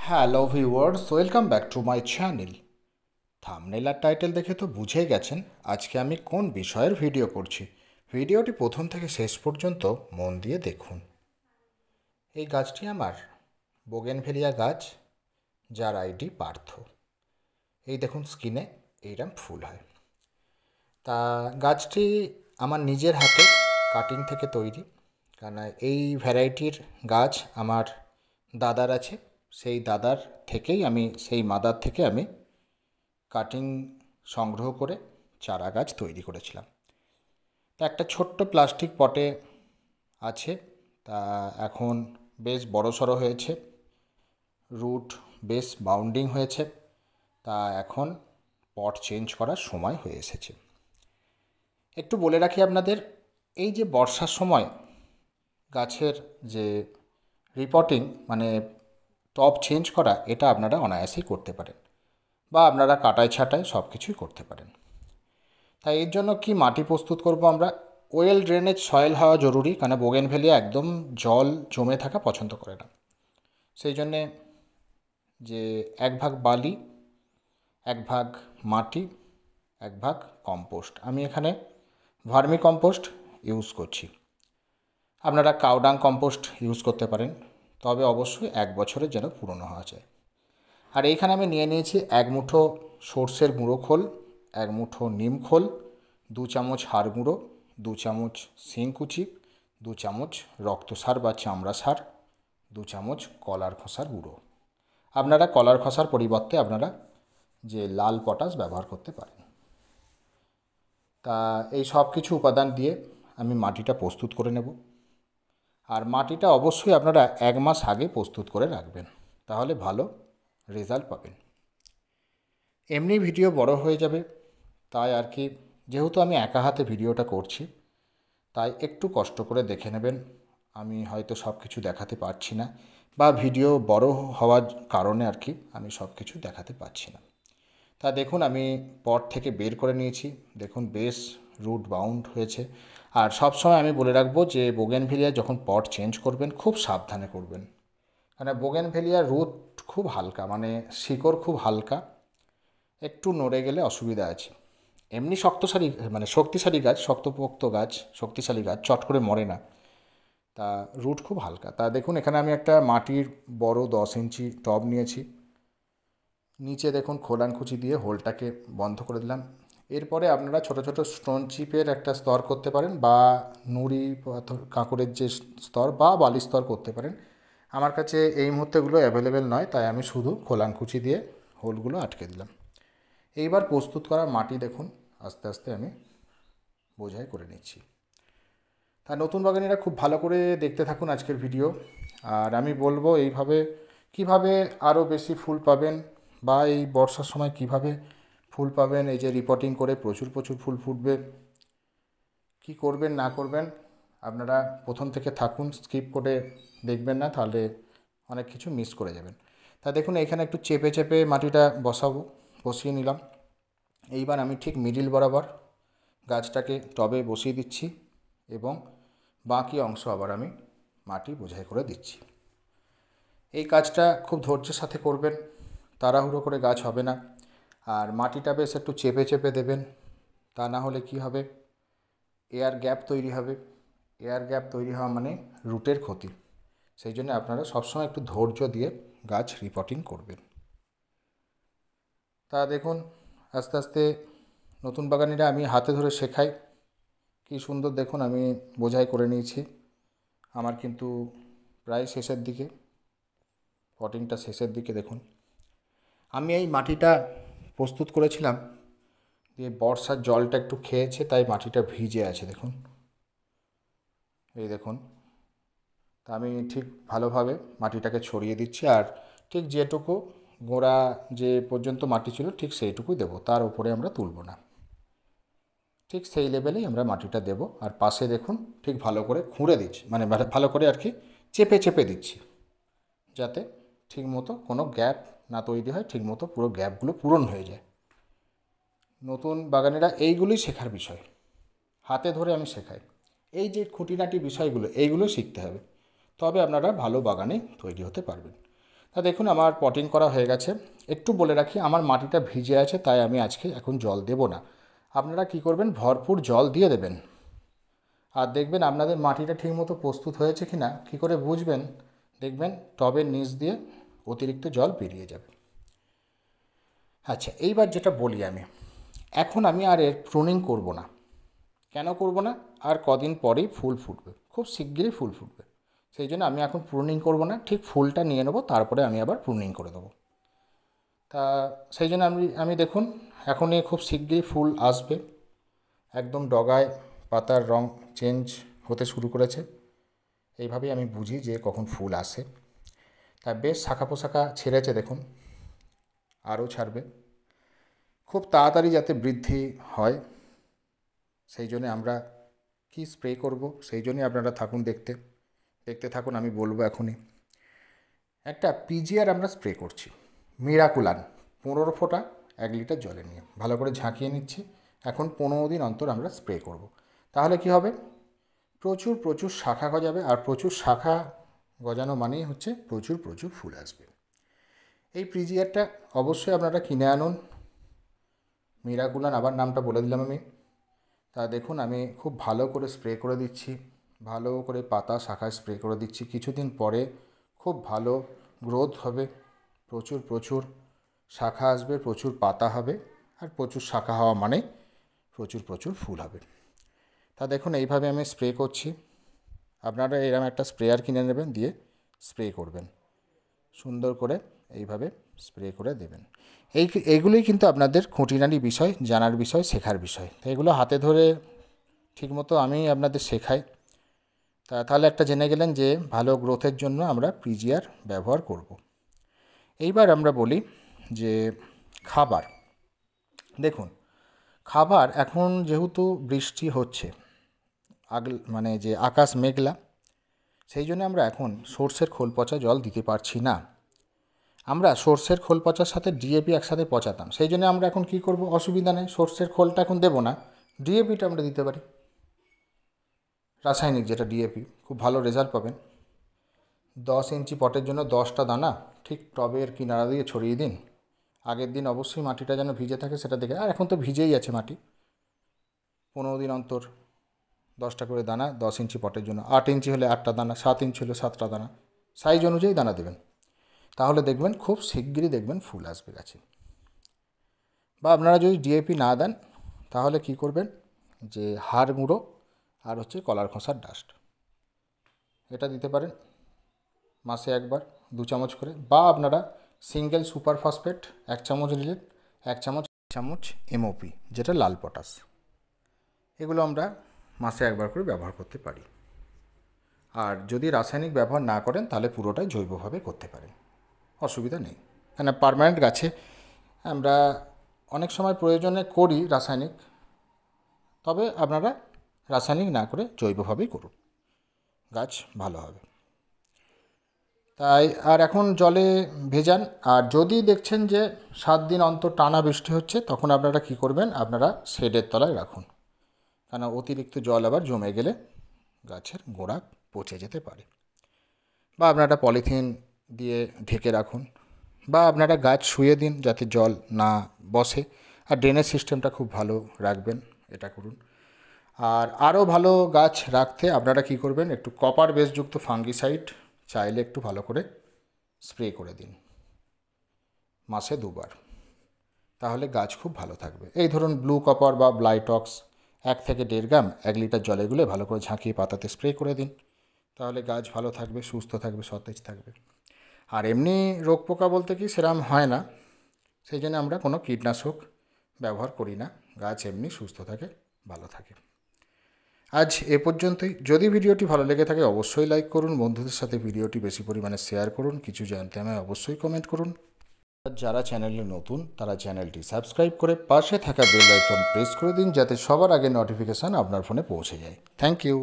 Hello viewers, welcome back to my channel. Thumbnail আর title দেখে তো বুঝেই গেছেন আজকে আমি কোন বিষয়ের ভিডিও করছি। ভিডিওটি প্রথম থেকে শেষ পর্যন্ত মন দিয়ে দেখুন। এই গাছটি আমার বোগেনভেলিয়া গাছ, যার আইডি পার্থ। এই দেখুন স্কিনে এইরকম ফুল হয়। তা গাছটি আমার নিজের হাতে কাটিং থেকে তৈরি, কারণ এই ভ্যারাইটির গাছ আমার দাদার আছে। সেই দাদার থেকেই সেই মাদার থেকে আমি কাটিং সংগ্রহ করে চারা গাছ তৈরি করেছিলাম। তা একটা ছোট্ট প্লাস্টিক পটে আছে, তা এখন বেশ বড়সড় হয়েছে, রুট বেশ বাউন্ডিং হয়েছে। তা এখন পট চেঞ্জ করার সময় হয়ে এসেছে। একটু বলে রাখি আপনাদের, এই যে বর্ষার সময় গাছের যে রিপোর্টিং মানে টব চেঞ্জ করা, এটা আপনারা অনায়াসেই করতে পারেন, বা আপনারা কাটায় ছাটায় সব কিছুই করতে পারেন। তাই এর জন্য কি মাটি প্রস্তুত করব আমরা। ওয়েল ড্রেনেজ সয়েল হওয়া জরুরি, কারণ বোগেনভেলিয়া একদম জল জমে থাকা পছন্দ করে না। সেই জন্যে যে 1 ভাগ বালি, 1 ভাগ মাটি, 1 ভাগ কম্পোস্ট, আমি এখানে ভার্মি কম্পোস্ট ইউজ করছি। আপনারা কাউডাং কম্পোস্ট ইউজ করতে পারেন, তবে অবশ্যই 1 বছরের যেন পুরনো হওয়া যায়। আর এইখানে আমি নিয়ে নিয়েছি 1 মুঠো সর্ষের গুঁড়ো খোল, 1 মুঠো নিম খোল, 2 চামচ হাড় গুঁড়ো, 2 চামচ শিংকুচি, 2 চামচ রক্ত সার বা চামড়া সার, 2 চামচ কলার খোসার গুঁড়ো। আপনারা কলার খোসার পরিবর্তে আপনারা যে লাল পটাশ ব্যবহার করতে পারেন। তা এই সব কিছু উপাদান দিয়ে আমি মাটিটা প্রস্তুত করে নেব। আর মাটিটা অবশ্যই আপনারা 1 মাস আগে প্রস্তুত করে রাখবেন, তাহলে ভালো রেজাল্ট পাবেন। এমনি ভিডিও বড় হয়ে যাবে, তাই আর কি, যেহেতু আমি একা হাতে ভিডিওটা করছি, তাই একটু কষ্ট করে দেখে নেবেন। আমি হয়তো সব কিছু দেখাতে পারছি না, বা ভিডিও বড় হওয়ার কারণে আর কি আমি সব কিছু দেখাতে পারছি না। তা দেখুন, আমি পট থেকে বের করে নিয়েছি, দেখুন বেশ রুট বাউন্ড হয়েছে। আর সব সময় আমি বলে রাখবো যে বোগেনভেলিয়া যখন পট চেঞ্জ করবেন খুব সাবধানে করবেন, কারণ বোগেনভেলিয়ার রুট খুব হালকা, মানে শিকড় খুব হালকা, একটু নড়ে গেলে অসুবিধা আছে। এমনি শক্তিশালী গাছ, শক্তপোক্ত গাছ, শক্তিশালী গাছ চট করে মরে না। তা রুট খুব হালকা। তা দেখুন, এখানে আমি একটা মাটির বড় 10 ইঞ্চি টব নিয়েছি। নিচে দেখুন খোলানকুচি দিয়ে হোলটাকে বন্ধ করে দিলাম। এরপরে আপনারা ছোট ছোট স্টোন চিপের একটা স্তর করতে পারেন, বা নুড়ি পাথর কাঁকড়ের যে স্তর বা বালির স্তর করতে পারেন। আমার কাছে এই মুহূর্তেগুলো অ্যাভেলেবেল নয়, তাই আমি শুধু খোলানকুচি দিয়ে হোলগুলো আটকে দিলাম। এইবার প্রস্তুত করা মাটি দেখুন আস্তে আস্তে আমি বোঝাই করে নিচ্ছি। তা নতুন বাগানিরা খুব ভালো করে দেখতে থাকুন আজকের ভিডিও। আর আমি বলবো এইভাবে কিভাবে আরও বেশি ফুল পাবেন, বা এই বর্ষার সময় কিভাবে ফুল পাবেন, এই যে রিপোর্টিং করে প্রচুর প্রচুর ফুল ফুটবে, কি করবেন না করবেন আপনারা প্রথম থেকে থাকুন, স্কিপ করে দেখবেন না, তাহলে অনেক কিছু মিস করে যাবেন। তা দেখুন, এখানে একটু চেপে চেপে মাটিটা বসিয়ে নিলাম। এইবার আমি ঠিক মিডিল বরাবর গাছটাকে টবে বসিয়ে দিচ্ছি, এবং বাকি অংশ আবার আমি মাটি বোঝাই করে দিচ্ছি। এই কাজটা খুব ধৈর্যের সাথে করবেন, তাড়াহুড়ো করে গাছ হবে না। আর মাটিটা বেশ একটু চেপে চেপে দেবেন, তা না হলে কি হবে, এয়ার গ্যাপ তৈরি হবে। এয়ার গ্যাপ তৈরি হওয়া মানে রুটের ক্ষতি। সেই জন্য আপনারা সবসময় একটু ধৈর্য দিয়ে গাছ রিপোর্টিং করবেন। তা দেখুন, আস্তে আস্তে নতুন বাগানিরা আমি হাতে ধরে শেখাই, কি সুন্দর দেখুন আমি বোঝাই করে নিয়েছি। আমার কিন্তু প্রায় শেষের দিকে, পটিংটা শেষের দিকে। দেখুন, আমি এই মাটিটা প্রস্তুত করেছিলাম, দিয়ে বর্ষার জলটা একটু খেয়েছে, তাই মাটিটা ভিজে আছে দেখুন, এই দেখুন। তা আমি ঠিক ভালোভাবে মাটিটাকে ছড়িয়ে দিচ্ছি, আর ঠিক যেটুকু গোড়া যে পর্যন্ত মাটি ছিল ঠিক সেইটুকুই দেবো, তার উপরে আমরা তুলব না। ঠিক সেই লেভেলেই আমরা মাটিটা দেব। আর পাশে দেখুন ঠিক ভালো করে খুঁড়ে দিচ্ছি, মানে ভালো করে আর কি চেপে চেপে দিচ্ছি, যাতে ঠিকমতো কোনো গ্যাপ না তৈরি হয়, ঠিকমতো পুরো গ্যাপগুলো পূরণ হয়ে যায়। নতুন বাগানেরা এইগুলোই শেখার বিষয়, হাতে ধরে আমি শেখাই। এই যে খুঁটিনাটি বিষয়গুলো, এইগুলো শিখতে হবে, তবে আপনারা ভালো বাগানে তৈরি হতে পারবেন। তা দেখুন আমার পটিং করা হয়ে গেছে। একটু বলে রাখি, আমার মাটিটা ভিজে আছে, তাই আমি আজকে এখন জল দেব না। আপনারা কি করবেন, ভরপুর জল দিয়ে দেবেন। আর দেখবেন আপনাদের মাটিটা ঠিকমতো প্রস্তুত হয়েছে কি না, কী করে বুঝবেন, দেখবেন টবের নিচ দিয়ে অতিরিক্ত জল বেরিয়ে যাবে। আচ্ছা, এইবার যেটা বলি আমি, এখন আমি আর এর প্রুনিং করব না। কেন করব না? আর কদিন পরেই ফুল ফুটবে, খুব শিগগিরই ফুল ফুটবে। সেই জন্য আমি এখন প্রুনিং করব না, ঠিক ফুলটা নিয়ে নেব, তারপরে আমি আবার প্রুনিং করে দেবো। তা সেই জন্য আমি দেখুন এখনই খুব শিগগিরই ফুল আসবে। একদম ডগায় পাতার রং চেঞ্জ হতে শুরু করেছে। এইভাবেই আমি বুঝি যে কখন ফুল আসে। তা বেশ শাখা পোশাখা ছেড়েছে দেখুন, আরও ছাড়বে। খুব তাড়াতাড়ি যাতে বৃদ্ধি হয়, সেই জন্য আমরা কি স্প্রে করব, সেই জন্যই আপনারা থাকুন দেখতে থাকুন, আমি বলবো এখনই। একটা পিজিআর আমরা স্প্রে করছি, মিরাকুলান 15 ফোঁটা 1 লিটার জলে নিয়ে ভালো করে ঝাঁকিয়ে নিচ্ছি। এখন 15 দিন অন্তর আমরা স্প্রে করব। তাহলে কি হবে, প্রচুর শাখা গজাবে। আর প্রচুর শাখা গজানো মানেই হচ্ছে প্রচুর ফুল আসবে। এই পিজিআরটা অবশ্যই আপনারা কিনে আনুন। মিরাকুলান আবার নামটা বলে দিলাম আমি। তা দেখুন আমি খুব ভালো করে স্প্রে করে দিচ্ছি, ভালো করে পাতা শাখায় স্প্রে করে দিচ্ছি। কিছুদিন পরে খুব ভালো গ্রোথ হবে, প্রচুর শাখা আসবে, প্রচুর পাতা হবে। আর প্রচুর শাখা হওয়া মানে প্রচুর ফুল হবে। তা দেখুন এইভাবে আমি স্প্রে করছি। আপনারা এরকম একটা স্প্রেয়ার কিনে নেবেন, দিয়ে স্প্রে করবেন সুন্দর করে, এইভাবে স্প্রে করে দেবেন। এইগুলোই কিন্তু আপনাদের খুঁটিনাটি বিষয়, জানার বিষয়, শেখার বিষয়। তো এগুলো হাতে ধরে ঠিকমতো আমি আপনাদের শেখাই। তাহলে একটা জেনে গেলেন যে ভালো গ্রোথের জন্য আমরা পিজিআর ব্যবহার করব। এইবার আমরা বলি যে খাবার। দেখুন খাবার, এখন যেহেতু বৃষ্টি হচ্ছে, মানে যে আকাশ মেঘলা, সেই জন্য আমরা এখন সর্ষের খোল পচা জল দিতে পারছি না। আমরা সর্ষের খোল পচার সাথে ডিএপি একসাথে পচাতাম, সেই জন্য আমরা এখন কি করব, অসুবিধা নেই, সর্ষের খোলটা এখন দেবো না, ডিএপিটা আমরা দিতে পারি। রাসায়নিক যেটা ডিএপি, খুব ভালো রেজাল্ট পাবেন। 10 ইঞ্চি পটের জন্য 10টা দানা ঠিক টবের কিনারা দিয়ে ছড়িয়ে দিন। আগের দিন অবশ্যই মাটিটা যেন ভিজে থাকে সেটা দেখে, আর এখন তো ভিজেই আছে মাটি। 15 দিন অন্তর 10টা করে দানা 10 ইঞ্চি পটের জন্য। 8 ইঞ্চি হলে 8টা দানা, 7 ইঞ্চি হলে 7টা দানা, সাইজ অনুযায়ী দানা দেবেন। তাহলে দেখবেন খুব শিগগিরই দেখবেন ফুল আসবে গাছে। বা আপনারা যদি ডিএপি না দেন, তাহলে কি করবেন, যে হাড় গুঁড়ো আর হচ্ছে কলার খোসার ডাস্ট, এটা দিতে পারেন মাসে একবার 2 চামচ করে। বা আপনারা সিঙ্গেল সুপার ফসফেট 1 চামচ নিলেন, 1 চামচ এমওপি যেটা লাল পটাশ, এগুলো আমরা মাসে একবার করে ব্যবহার করতে পারি। আর যদি রাসায়নিক ব্যবহার না করেন, তাহলে পুরোটাই জৈবভাবে করতে পারেন, অসুবিধা নেই। কেন পার্মানেন্ট গাছে আমরা অনেক সময় প্রয়োজনে করি রাসায়নিক, তবে আপনারা রাসায়নিক না করে জৈবভাবেই করুন, গাছ ভালো হবে। তাই আর এখন জলে ভেজান। আর যদি দেখছেন যে 7 দিন অন্তর টানা বৃষ্টি হচ্ছে, তখন আপনারা কি করবেন, আপনারা শেডের তলায় রাখুন, কারণ অতিরিক্ত জল আবার জমে গেলে গাছের গোড়া পচে যেতে পারে। বা আপনারা পলিথিন দিয়ে ঢেকে রাখুন, বা আপনারা গাছ শুয়ে দিন যাতে জল না বসে। আর ড্রেনেজ সিস্টেমটা খুব ভালো রাখবেন, এটা করুন। আর আরও ভালো গাছ রাখতে আপনারা কি করবেন, একটু কপার বেসযুক্ত ফাঙ্গিসাইড চাইলে একটু ভালো করে স্প্রে করে দিন মাসে 2 বার, তাহলে গাছ খুব ভালো থাকবে। এই ধরুন ব্লু কপার বা ব্লাইটক্স 1 থেকে 1.5 গ্রাম 1 লিটার জলে গুলে ভালো করে ঝাঁকিয়ে পাতাতে স্প্রে করে দিন, তাহলে গাছ ভালো থাকবে, সুস্থ থাকবে, সতেজ থাকবে। আর এমনি রোগ পোকা বলতে কি সেরকম হয় না, সেই জন্য আমরা কোনো কীটনাশক ব্যবহার করি না, গাছ এমনি সুস্থ থাকে, ভালো থাকে। আজ এ পর্যন্তই। যদি ভিডিওটি ভালো লেগে থাকে অবশ্যই লাইক করুন, বন্ধুদের সাথে ভিডিওটি বেশি পরিমাণে শেয়ার করুন, কিছু জানতে আমায় অবশ্যই কমেন্ট করুন। যারা চ্যানেলে নতুন তারা চ্যানেলটি সাবস্ক্রাইব করে পাশে থাকা বেল আইকন প্রেস করে দিন, যাতে সবার আগে নোটিফিকেশান আপনার ফোনে পৌঁছে যায়। Thank you.